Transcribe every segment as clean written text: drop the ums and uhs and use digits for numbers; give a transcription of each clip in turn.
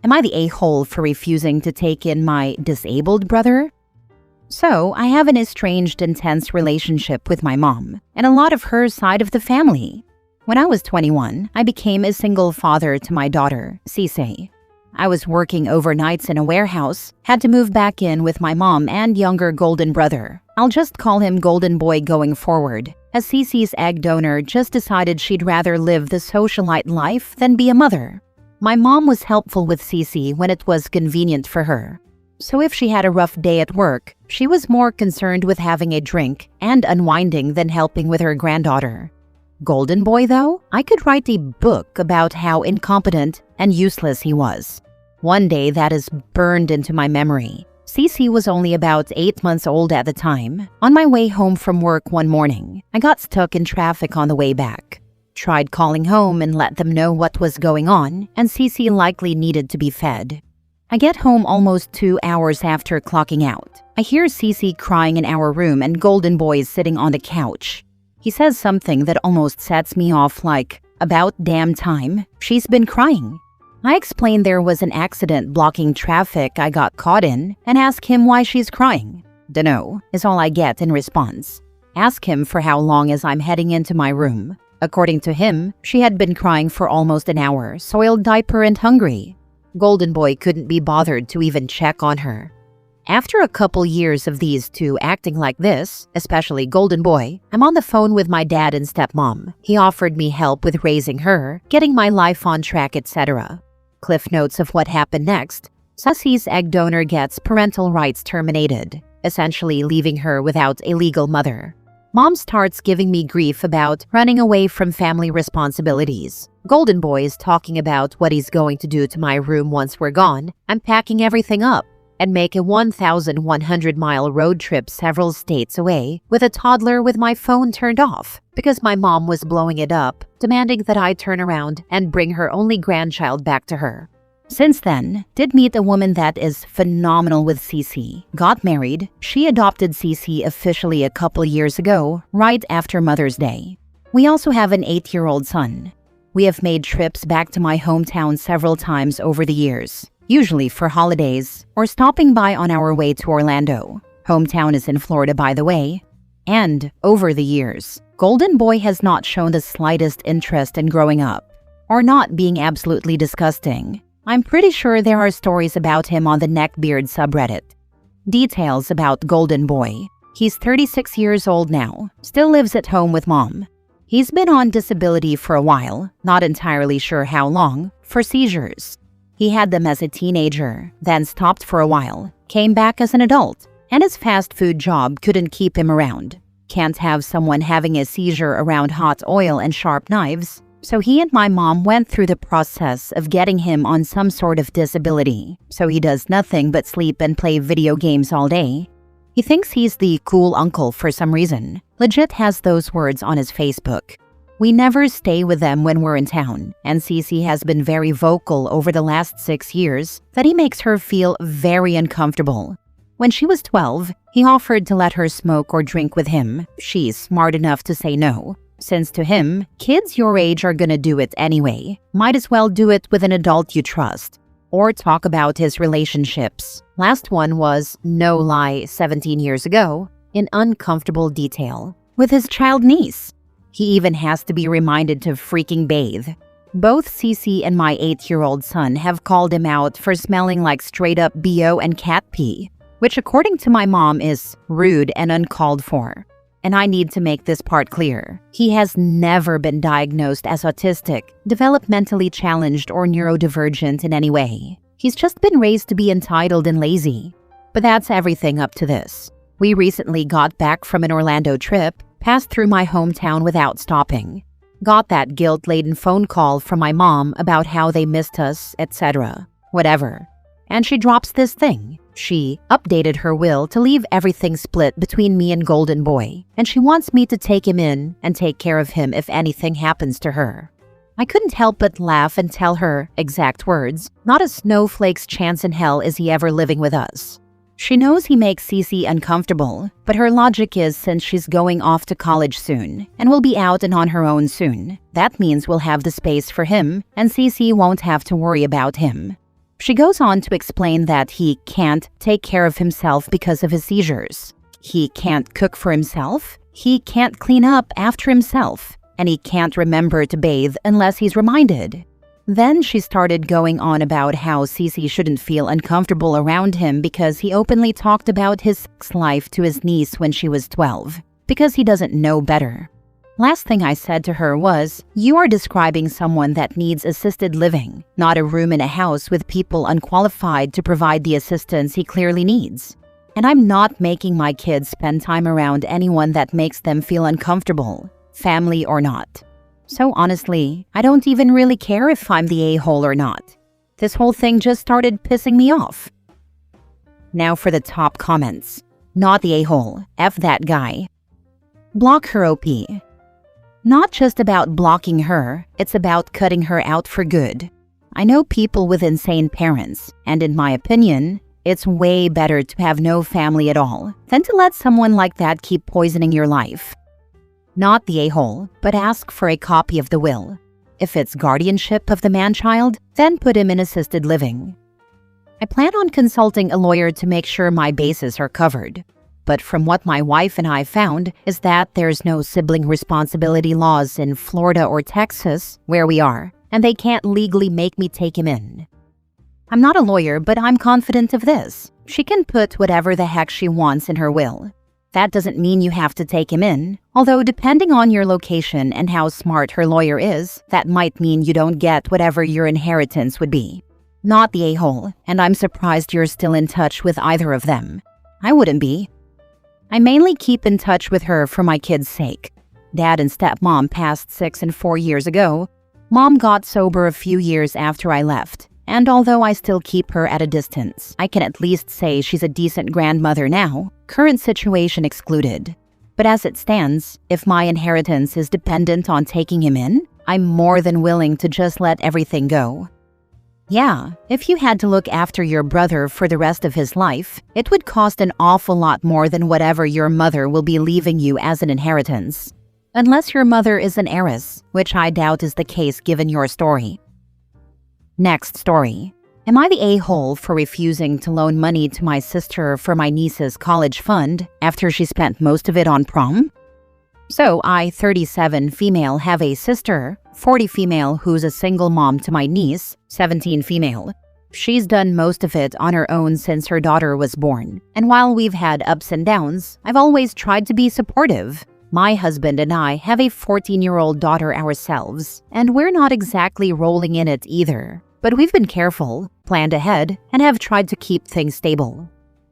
Am I the a-hole for refusing to take in my disabled brother? So, I have an estranged, intense relationship with my mom and a lot of her side of the family. When I was 21, I became a single father to my daughter, Cece. I was working overnights in a warehouse, had to move back in with my mom and younger golden brother. I'll just call him Golden Boy going forward, as Cece's egg donor just decided she'd rather live the socialite life than be a mother. My mom was helpful with Cece when it was convenient for her. So if she had a rough day at work, she was more concerned with having a drink and unwinding than helping with her granddaughter. Golden Boy, though, I could write a book about how incompetent and useless he was. One day that is burned into my memory. Cece was only about 8 months old at the time. On my way home from work one morning, I got stuck in traffic on the way back. Tried calling home and let them know what was going on, and Cece likely needed to be fed. I get home almost 2 hours after clocking out. I hear Cece crying in our room and Golden Boy is sitting on the couch. He says something that almost sets me off like, "About damn time, she's been crying." I explain there was an accident blocking traffic I got caught in and ask him why she's crying. "Dunno," is all I get in response. Ask him for how long as I'm heading into my room. According to him, she had been crying for almost an hour, soiled diaper and hungry. Golden Boy couldn't be bothered to even check on her. After a couple years of these two acting like this, especially Golden Boy, I'm on the phone with my dad and stepmom. He offered me help with raising her, getting my life on track, etc. Cliff notes of what happened next. Cece's egg donor gets parental rights terminated, essentially leaving her without a legal mother. Mom starts giving me grief about running away from family responsibilities. Golden Boy is talking about what he's going to do to my room once we're gone. I'm packing everything up and make a 1,100-mile road trip several states away with a toddler with my phone turned off because my mom was blowing it up, demanding that I turn around and bring her only grandchild back to her. Since then, did meet a woman that is phenomenal with Cece. Got married. She adopted Cece officially a couple years ago, right after Mother's Day. We also have an 8-year-old son. We have made trips back to my hometown several times over the years, usually for holidays or stopping by on our way to Orlando. Hometown is in Florida, by the way. And over the years, Golden Boy has not shown the slightest interest in growing up or not being absolutely disgusting. I'm pretty sure there are stories about him on the Neckbeard subreddit. Details about Golden Boy. He's 36 years old now, still lives at home with mom. He's been on disability for a while, not entirely sure how long, for seizures. He had them as a teenager, then stopped for a while, came back as an adult, and his fast food job couldn't keep him around. Can't have someone having a seizure around hot oil and sharp knives. So he and my mom went through the process of getting him on some sort of disability, so he does nothing but sleep and play video games all day. He thinks he's the cool uncle for some reason. Legit has those words on his Facebook. We never stay with them when we're in town, and Cece has been very vocal over the last 6 years that he makes her feel very uncomfortable. When she was 12, he offered to let her smoke or drink with him. She's smart enough to say no. Since to him, kids your age are gonna do it anyway. Might as well do it with an adult you trust. Or talk about his relationships. Last one was, no lie, 17 years ago, in uncomfortable detail, with his child niece. He even has to be reminded to freaking bathe. Both Cece and my 8-year-old son have called him out for smelling like straight-up BO and cat pee, which according to my mom is rude and uncalled for. And I need to make this part clear. He has never been diagnosed as autistic, developmentally challenged, or neurodivergent in any way. He's just been raised to be entitled and lazy. But that's everything up to this. We recently got back from an Orlando trip, passed through my hometown without stopping. Got that guilt-laden phone call from my mom about how they missed us, etc. Whatever. And she drops this thing. She updated her will to leave everything split between me and Golden Boy, and she wants me to take him in and take care of him if anything happens to her. I couldn't help but laugh and tell her, exact words, not a snowflake's chance in hell is he ever living with us. She knows he makes Cece uncomfortable, but her logic is since she's going off to college soon and will be out and on her own soon, that means we'll have the space for him and Cece won't have to worry about him. She goes on to explain that he can't take care of himself because of his seizures. He can't cook for himself, he can't clean up after himself, and he can't remember to bathe unless he's reminded. Then she started going on about how Cece shouldn't feel uncomfortable around him because he openly talked about his sex life to his niece when she was 12, because he doesn't know better. Last thing I said to her was, "You are describing someone that needs assisted living, not a room in a house with people unqualified to provide the assistance he clearly needs. And I'm not making my kids spend time around anyone that makes them feel uncomfortable, family or not. So honestly, I don't even really care if I'm the a-hole or not. This whole thing just started pissing me off." Now for the top comments. Not the a-hole. F that guy. Block her, OP. Not just about blocking her, it's about cutting her out for good. I know people with insane parents, and in my opinion, it's way better to have no family at all than to let someone like that keep poisoning your life. Not the a-hole, but ask for a copy of the will. If it's guardianship of the man-child, then put him in assisted living. I plan on consulting a lawyer to make sure my bases are covered. But from what my wife and I found is that there's no sibling responsibility laws in Florida or Texas, where we are, and they can't legally make me take him in. I'm not a lawyer, but I'm confident of this. She can put whatever the heck she wants in her will. That doesn't mean you have to take him in, although depending on your location and how smart her lawyer is, that might mean you don't get whatever your inheritance would be. Not the a-hole, and I'm surprised you're still in touch with either of them. I wouldn't be. I mainly keep in touch with her for my kids' sake. Dad and stepmom passed 6 and 4 years ago. Mom got sober a few years after I left, and although I still keep her at a distance, I can at least say she's a decent grandmother now, current situation excluded. But as it stands, if my inheritance is dependent on taking him in, I'm more than willing to just let everything go. Yeah, if you had to look after your brother for the rest of his life, it would cost an awful lot more than whatever your mother will be leaving you as an inheritance. Unless your mother is an heiress, which I doubt is the case given your story. Next story. Am I the a-hole for refusing to loan money to my sister for my niece's college fund after she spent most of it on prom? So I, 37 female, have a sister, 40 female, who's a single mom to my niece, 17 female. She's done most of it on her own since her daughter was born. And while we've had ups and downs, I've always tried to be supportive. My husband and I have a 14-year-old daughter ourselves, and we're not exactly rolling in it either. But we've been careful, planned ahead, and have tried to keep things stable.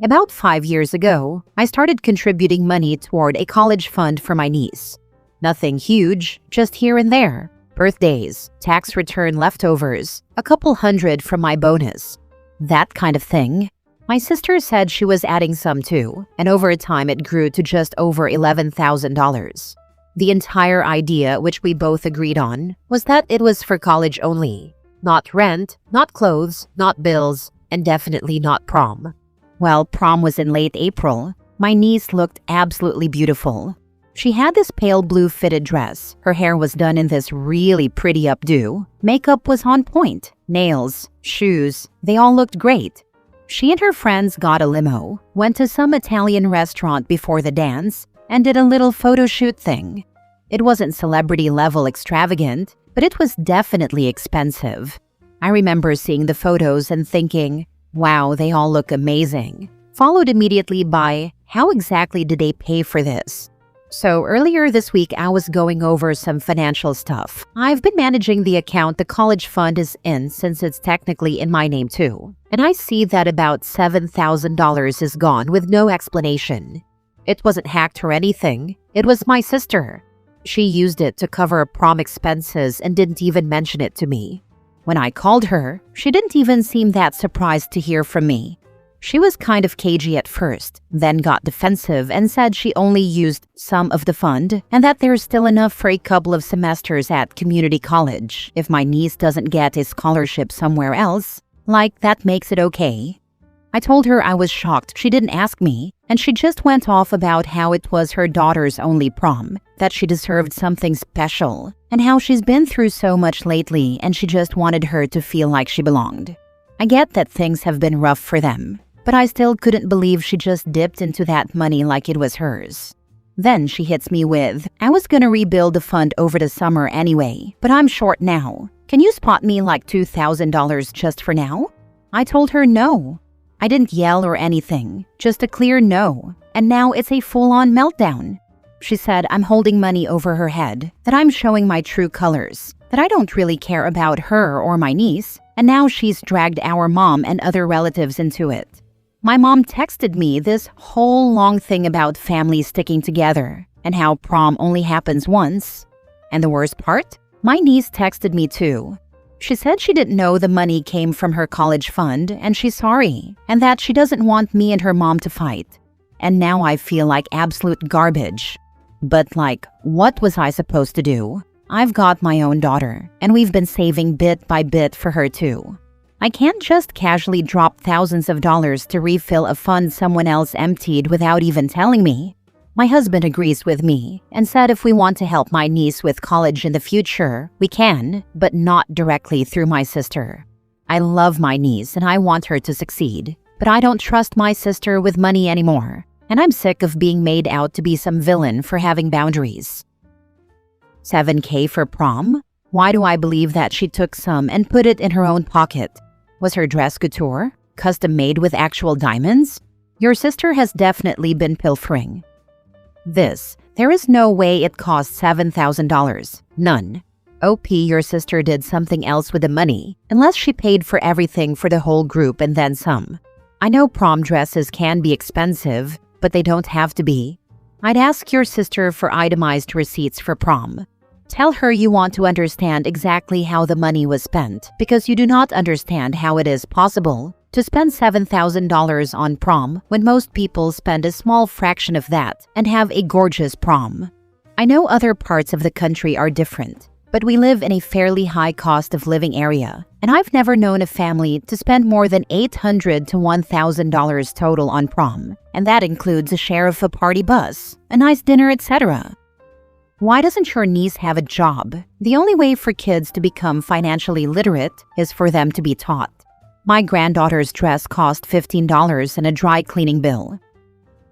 About 5 years ago, I started contributing money toward a college fund for my niece. Nothing huge, just here and there. Birthdays, tax return leftovers, a couple hundred from my bonus. That kind of thing. My sister said she was adding some too, and over time it grew to just over $11,000. The entire idea, which we both agreed on, was that it was for college only. Not rent, not clothes, not bills, and definitely not prom. Well, prom was in late April. My niece looked absolutely beautiful. She had this pale blue fitted dress. Her hair was done in this really pretty updo. Makeup was on point. Nails, shoes, they all looked great. She and her friends got a limo, went to some Italian restaurant before the dance, and did a little photo shoot thing. It wasn't celebrity level extravagant, but it was definitely expensive. I remember seeing the photos and thinking, wow, they all look amazing. Followed immediately by, how exactly did they pay for this? So earlier this week, I was going over some financial stuff. I've been managing the account the college fund is in since it's technically in my name too. And I see that about $7,000 is gone with no explanation. It wasn't hacked or anything. It was my sister. She used it to cover prom expenses and didn't even mention it to me. When I called her, she didn't even seem that surprised to hear from me. She was kind of cagey at first, then got defensive and said she only used some of the fund and that there's still enough for a couple of semesters at community college if my niece doesn't get a scholarship somewhere else. Like, that makes it okay. I told her I was shocked she didn't ask me, and she just went off about how it was her daughter's only prom, that she deserved something special, and how she's been through so much lately and she just wanted her to feel like she belonged. I I get that things have been rough for them, but I still couldn't believe she just dipped into that money like it was hers. Then she hits me with, I was gonna rebuild the fund over the summer anyway, but I'm short now. Can you spot me like $2,000 just for now? I told her no. I didn't yell or anything, just a clear no, and now it's a full-on meltdown. She said I'm holding money over her head, that I'm showing my true colors, that I don't really care about her or my niece, and now she's dragged our mom and other relatives into it. My mom texted me this whole long thing about families sticking together and how prom only happens once. And the worst part? My niece texted me too. She said she didn't know the money came from her college fund and she's sorry, and that she doesn't want me and her mom to fight. And now I feel like absolute garbage. But like, what was I supposed to do? I've got my own daughter, and we've been saving bit by bit for her too. I can't just casually drop thousands of dollars to refill a fund someone else emptied without even telling me. My husband agrees with me and said if we want to help my niece with college in the future, we can, but not directly through my sister. I love my niece and I want her to succeed, but I don't trust my sister with money anymore, and I'm sick of being made out to be some villain for having boundaries. $7,000 for prom? Why do I believe that she took some and put it in her own pocket? Was her dress couture? Custom made with actual diamonds? Your sister has definitely been pilfering. There is no way it cost $7,000. None. OP, your sister did something else with the money, unless she paid for everything for the whole group and then some. I know prom dresses can be expensive, but they don't have to be. I'd ask your sister for itemized receipts for prom. Tell her you want to understand exactly how the money was spent because you do not understand how it is possible to spend $7,000 on prom when most people spend a small fraction of that and have a gorgeous prom. I know other parts of the country are different, but we live in a fairly high cost of living area, and I've never known a family to spend more than $800 to $1,000 total on prom, and that includes a share of a party bus, a nice dinner, etc. Why doesn't your niece have a job? The only way for kids to become financially literate is for them to be taught. My granddaughter's dress cost $15 and a dry cleaning bill.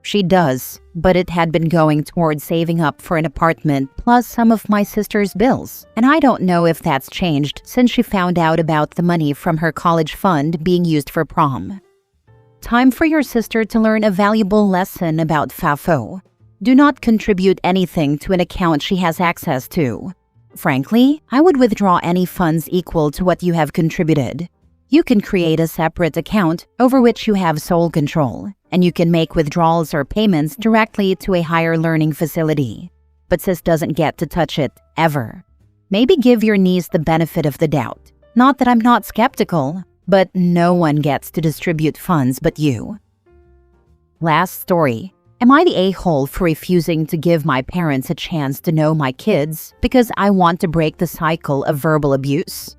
She does, but it had been going towards saving up for an apartment plus some of my sister's bills, and I don't know if that's changed since she found out about the money from her college fund being used for prom. Time for your sister to learn a valuable lesson about FAFO. Do not contribute anything to an account she has access to. Frankly, I would withdraw any funds equal to what you have contributed. You can create a separate account over which you have sole control, and you can make withdrawals or payments directly to a higher learning facility. But sis doesn't get to touch it, ever. Maybe give your niece the benefit of the doubt. Not that I'm not skeptical, but no one gets to distribute funds but you. Last story. Am I the a-hole for refusing to give my parents a chance to know my kids because I want to break the cycle of verbal abuse?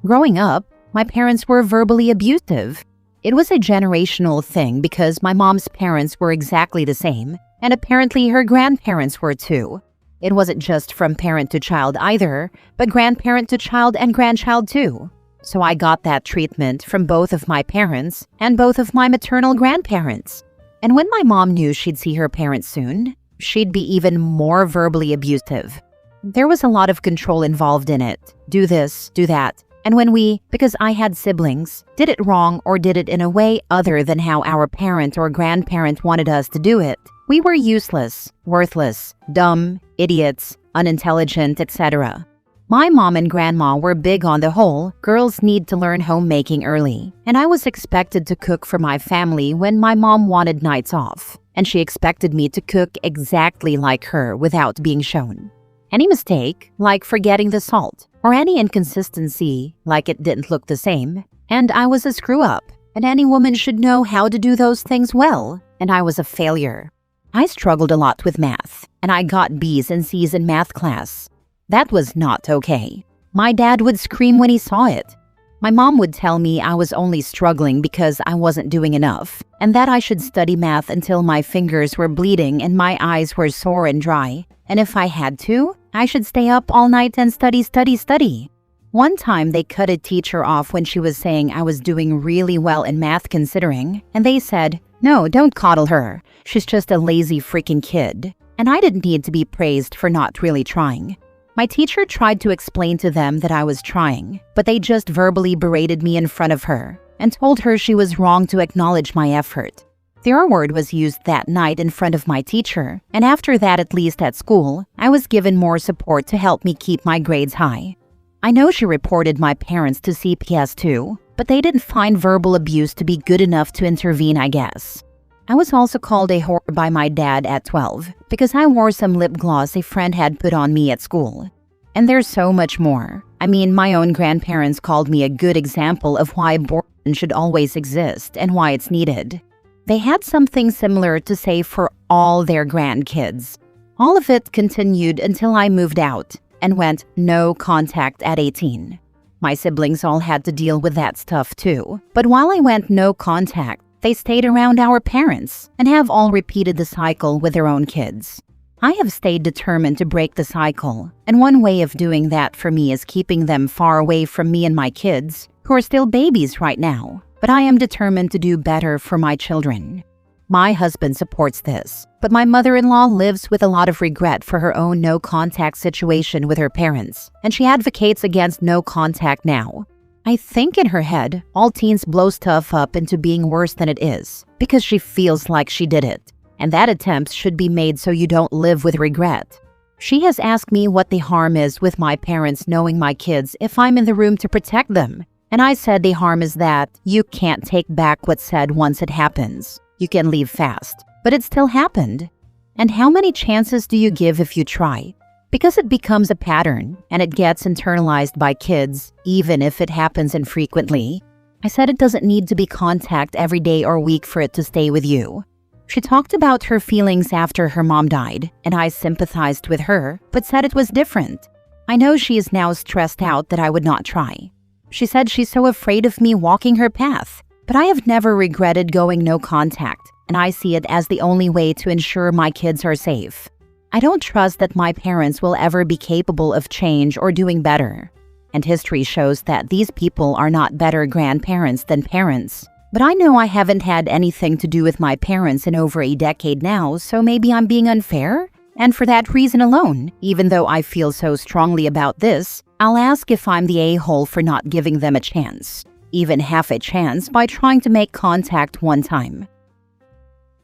Growing up, my parents were verbally abusive. It was a generational thing because my mom's parents were exactly the same, and apparently her grandparents were too. It wasn't just from parent to child either, but grandparent to child and grandchild too. So I got that treatment from both of my parents and both of my maternal grandparents. And when my mom knew she'd see her parents soon, she'd be even more verbally abusive. There was a lot of control involved in it. Do this, do that. And when we, because I had siblings, did it wrong or did it in a way other than how our parent or grandparent wanted us to do it, we were useless, worthless, dumb, idiots, unintelligent, etc. My mom and grandma were big on the whole, girls need to learn homemaking early, and I was expected to cook for my family when my mom wanted nights off, and she expected me to cook exactly like her without being shown. Any mistake, like forgetting the salt, or any inconsistency, like it didn't look the same, and I was a screw-up, and any woman should know how to do those things well, and I was a failure. I struggled a lot with math, and I got B's and C's in math class. That was not okay. My dad would scream when he saw it. My mom would tell me I was only struggling because I wasn't doing enough, and that I should study math until my fingers were bleeding and my eyes were sore and dry, and if I had to, I should stay up all night and study. One time they cut a teacher off when she was saying I was doing really well in math considering, and they said, "No, don't coddle her. She's just a lazy freaking kid." And I didn't need to be praised for not really trying. My teacher tried to explain to them that I was trying, but they just verbally berated me in front of her and told her she was wrong to acknowledge my effort. The R word was used that night in front of my teacher, and after that, at least at school, I was given more support to help me keep my grades high. I know she reported my parents to CPS too, but they didn't find verbal abuse to be good enough to intervene, I guess. I was also called a whore by my dad at 12 because I wore some lip gloss a friend had put on me at school. And there's so much more. I mean, my own grandparents called me a good example of why abortion should always exist and why it's needed. They had something similar to say for all their grandkids. All of it continued until I moved out and went no contact at 18. My siblings all had to deal with that stuff too. But while I went no contact, they stayed around our parents and have all repeated the cycle with their own kids. I have stayed determined to break the cycle, and one way of doing that for me is keeping them far away from me and my kids, who are still babies right now. But I am determined to do better for my children. My husband supports this, but my mother-in-law lives with a lot of regret for her own no-contact situation with her parents, and she advocates against no contact now. I think in her head, all teens blow stuff up into being worse than it is, because she feels like she did it, and that attempts should be made so you don't live with regret. She has asked me what the harm is with my parents knowing my kids if I'm in the room to protect them, and I said the harm is that you can't take back what's said once it happens. You can leave fast, but it still happened. And how many chances do you give if you try? Because it becomes a pattern, and it gets internalized by kids, even if it happens infrequently. I said it doesn't need to be contact every day or week for it to stay with you. She talked about her feelings after her mom died, and I sympathized with her, but said it was different. I know she is now stressed out that I would not try. She said she's so afraid of me walking her path. But I have never regretted going no contact, and I see it as the only way to ensure my kids are safe. I don't trust that my parents will ever be capable of change or doing better. And history shows that these people are not better grandparents than parents. But I know I haven't had anything to do with my parents in over a decade now, so maybe I'm being unfair? And for that reason alone, even though I feel so strongly about this, I'll ask if I'm the a-hole for not giving them a chance. Even half a chance by trying to make contact one time.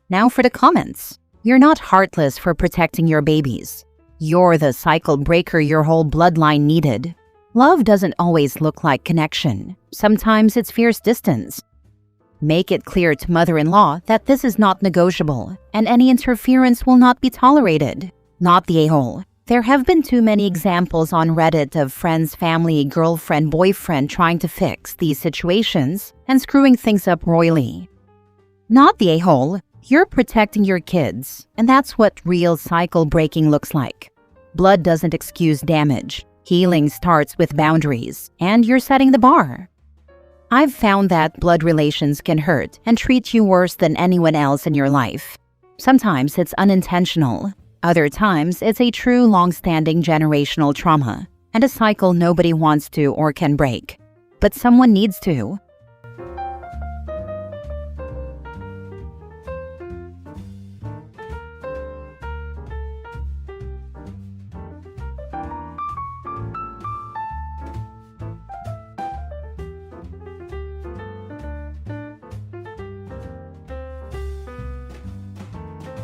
Now for the comments. You're not heartless for protecting your babies. You're the cycle breaker your whole bloodline needed. Love doesn't always look like connection. Sometimes it's fierce distance. Make it clear to mother-in-law that this is not negotiable and any interference will not be tolerated. Not the a-hole. There have been too many examples on Reddit of friends, family, girlfriend, boyfriend trying to fix these situations and screwing things up royally. Not the a-hole. You're protecting your kids, and that's what real cycle breaking looks like. Blood doesn't excuse damage. Healing starts with boundaries, and you're setting the bar. I've found that blood relations can hurt and treat you worse than anyone else in your life. Sometimes it's unintentional. Other times, it's a true long-standing generational trauma and a cycle nobody wants to or can break. But someone needs to.